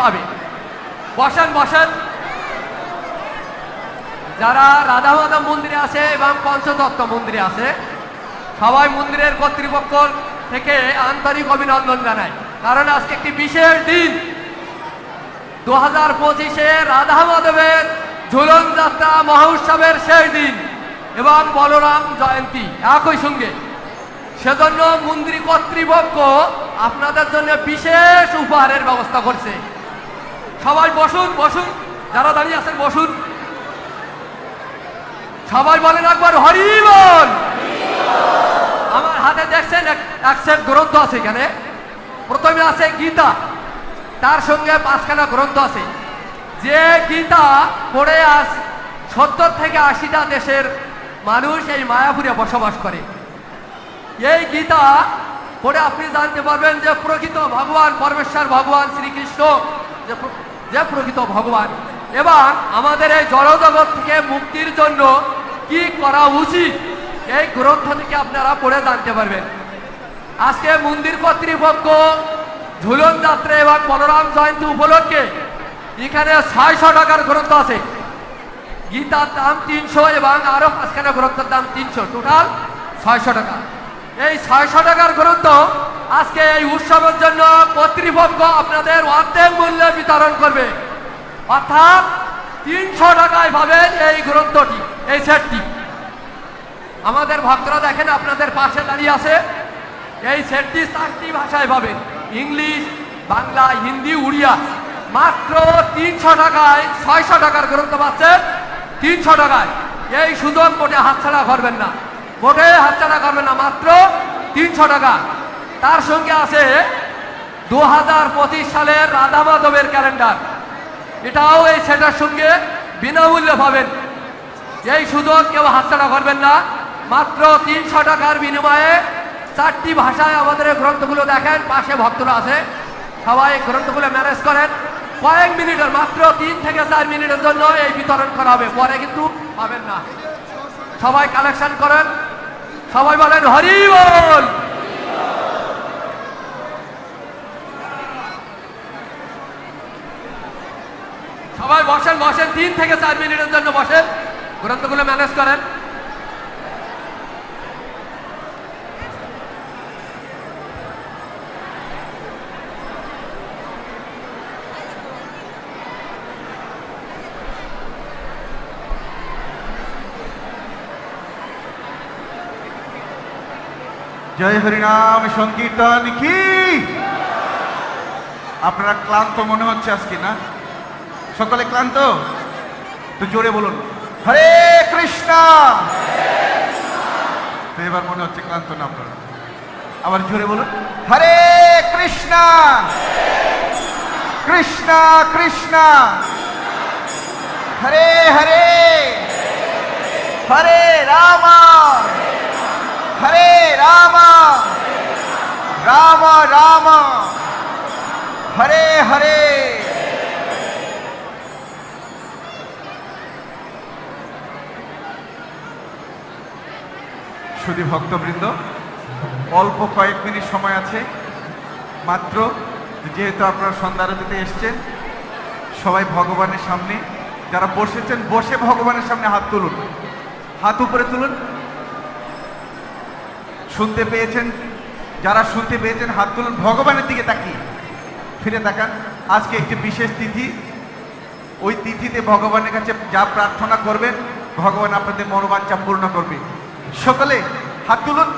পাবে। বসেন বসেন। যারা রাধা মাধব মন্দিরে আছে এবং পঞ্চতত্ত্ব মন্দিরে আছে সবাই মন্দিরের কর্তৃপক্ষ থেকে আন্তরিক অভিনন্দন জানাই, কারণ আজকে একটি বিশেষ দিন। 2025-এ রাধা মাধবের ঝুলন যাত্রা মহোৎসবের শেষ দিন এবং বলরাম জয়ন্তী একই সঙ্গে। সেজন্য মন্দির কর্তৃপক্ষ আপনাদের জন্য বিশেষ উপহারের ব্যবস্থা করছে। সবাই বসুন বসুন, যারা দাঁড়িয়ে আছেন বসুন। সবাই বলেন একবার হরি বল। আমার হাতে দেখছেন এক সেট গ্রন্থ আছে এখানে। প্রথমে আছে গীতা, তার সঙ্গে 5খানা গ্রন্থ আছে। যে গীতা পড়ে 70 থেকে 80টা দেশের মানুষ এই মায়াপুরে বসবাস করে। এই গীতা পড়ে আপনি জানতে পারবেন যে প্রকৃত ভগবান পরমেশ্বর ভগবান শ্রীকৃষ্ণ যে প্রকৃত ভগবান, এবং আমাদের এই জড়জগৎ থেকে মুক্তির জন্য কি করা উচিত এই গ্রন্থ থেকে আপনারা পড়ে জানতে পারবেন। আজকে মন্দির কর্তৃপক্ষ ঝুলন যাত্রা এবং বলরাম জয়ন্তী উপলক্ষে এখানে 600 টাকার গ্রন্থ আছে। গীতার দাম 300 এবং আরো 5খানা গ্রন্থের দাম 300, টোটাল 600 টাকা। এই 600 টাকার গ্রন্থ আজকে এই উৎসবের জন্য কর্তৃপক্ষ আপনাদের অর্ধেক মূল্যে বিতরণ করবে, অর্থাৎ 300 টাকায় পাবেন এই গ্রন্থটি, এই সেটটি। আমাদের ভক্তরা দেখেন আপনাদের পাশে দাঁড়িয়ে আছে। এই সেটটি 4টি ভাষায় পাবেন, ইংলিশ, বাংলা, হিন্দি, উড়িয়া। মাত্র 300 টাকায় 600 টাকার গ্রন্থ পাচ্ছেন 300 টাকায়। এই সুযোগ মোটে হাতছাড়া করবেন না, মোটে হাতছাড়া করবেন না, মাত্র 300 টাকা। তার সঙ্গে আছে 2025 সালের রাধা মাধবের ক্যালেন্ডার, এটাও এই সেটার সঙ্গে বিনামূল্যে পাবেন। এই সুযোগ কেউ হাতছাড়া করবেন না। মাত্র 300 টাকার বিনিময়ে 4টি ভাষায় আমাদের এই গ্রন্থগুলো দেখেন। পাশে ভক্তরা আছে, সবাই গ্রন্থগুলো ম্যানেজ করেন। কয়েক মিনিটের, মাত্র 3 থেকে 4 মিনিটের জন্য এই বিতরণ করা হবে, পরে কিন্তু পাবেন না। সবাই কালেকশন করেন, সবাই বলেন হরি বল। সবাই বসেন বসেন, 3 থেকে 4 মিনিটের জন্য বসেন, গ্রন্থগুলো ম্যানেজ করেন। জয় হরিনাম সংকীর্তন কি। আপনারা ক্লান্ত মনে হচ্ছে আজকে, না? সকলে ক্লান্ত? তো জোরে বলুন হরে কৃষ্ণ। তো এবার মনে হচ্ছে ক্লান্ত না আপনারা, আবার জোরে বলুন হরে কৃষ্ণ কৃষ্ণ কৃষ্ণ হরে হরে হরে রাম হরে রাম রাম রাম হরে হরে। শুধু ভক্তবৃন্দ, অল্প কয়েক মিনিট সময় আছে মাত্র। যেহেতু আপনারা সন্ধ্যা আরতিতে এসছেন, সবাই ভগবানের সামনে, যারা বসেছেন বসে ভগবানের সামনে হাত তুলুন, হাত উপরে তুলুন। শুনতে পেয়েছেন, যারা শুনতে পেয়েছেন হাত তুলুন, ভগবানের দিকে তাকিয়ে ফিরে তাকান। আজকে একটি বিশেষ তিথি, ওই তিথিতে ভগবানের কাছে যা প্রার্থনা করবেন ভগবান আপনাদের মনোবাঞ্ছা পূর্ণ করবে। সকলে হাত তুলুন,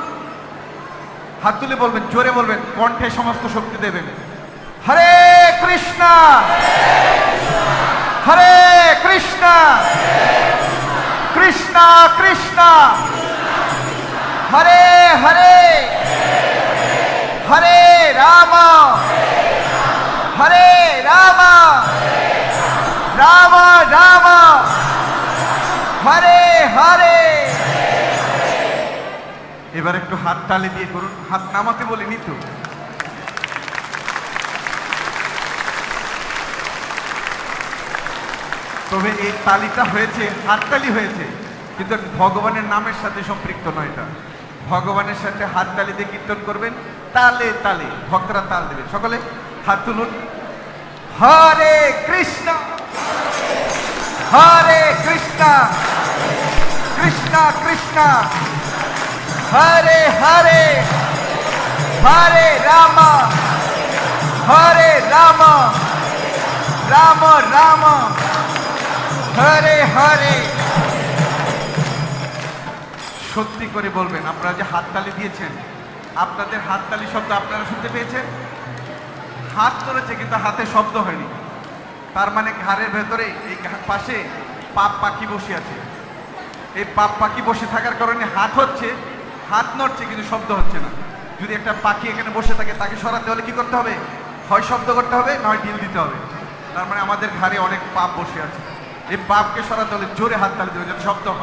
হাত তুলে বলবেন, জোরে বলবেন, কণ্ঠে সমস্ত শক্তি দেবেন হরে কৃষ্ণ হরে কৃষ্ণ কৃষ্ণ কৃষ্ণ হরে হরে হরে রাম হরে রাম রাম রাম হরে হরে। এবার একটু হাত তালি দিয়ে করুন, হাত নামাতে বলিনি তো। তবে এই তালিটা হয়েছে, হাততালি হয়েছে, কিন্তু ভগবানের নামের সাথে সম্পৃক্ত নয়। এটা ভগবানের সাথে হাততালি দিয়ে কীর্তন করবেন, তালে তালে ভক্তরা তাল দেবে। সকলে হাত তুলুন হরে কৃষ্ণ হরে কৃষ্ণ কৃষ্ণ কৃষ্ণ হরে হরে হরে রাম রাম রাম হরে হরে। সত্যি করে বলবেন, আপনারা যে হাততালি দিয়েছেন, আপনাদের হাততালি শব্দ আপনারা শুনতে পেয়েছেন? হাত ধরেছে কিন্তু হাতে শব্দ হয়নি। তার মানে ঘাড়ের ভেতরে এই পাশে পাপ পাখি বসে আছে। এই পাপ পাখি বসে থাকার কারণে হাত হচ্ছে, হাত নড়ছে কিন্তু শব্দ হচ্ছে না। যদি একটা পাখি এখানে বসে থাকে, তাকে সরাতে হলে কি করতে হবে? হয় শব্দ করতে হবে, নয় ঢিল দিতে হবে। তার মানে আমাদের ঘাড়ে অনেক পাপ বসে আছে। এই পাপকে সরাতে হলে জোরে হাততালি দেবে, যাতে শব্দ হয়।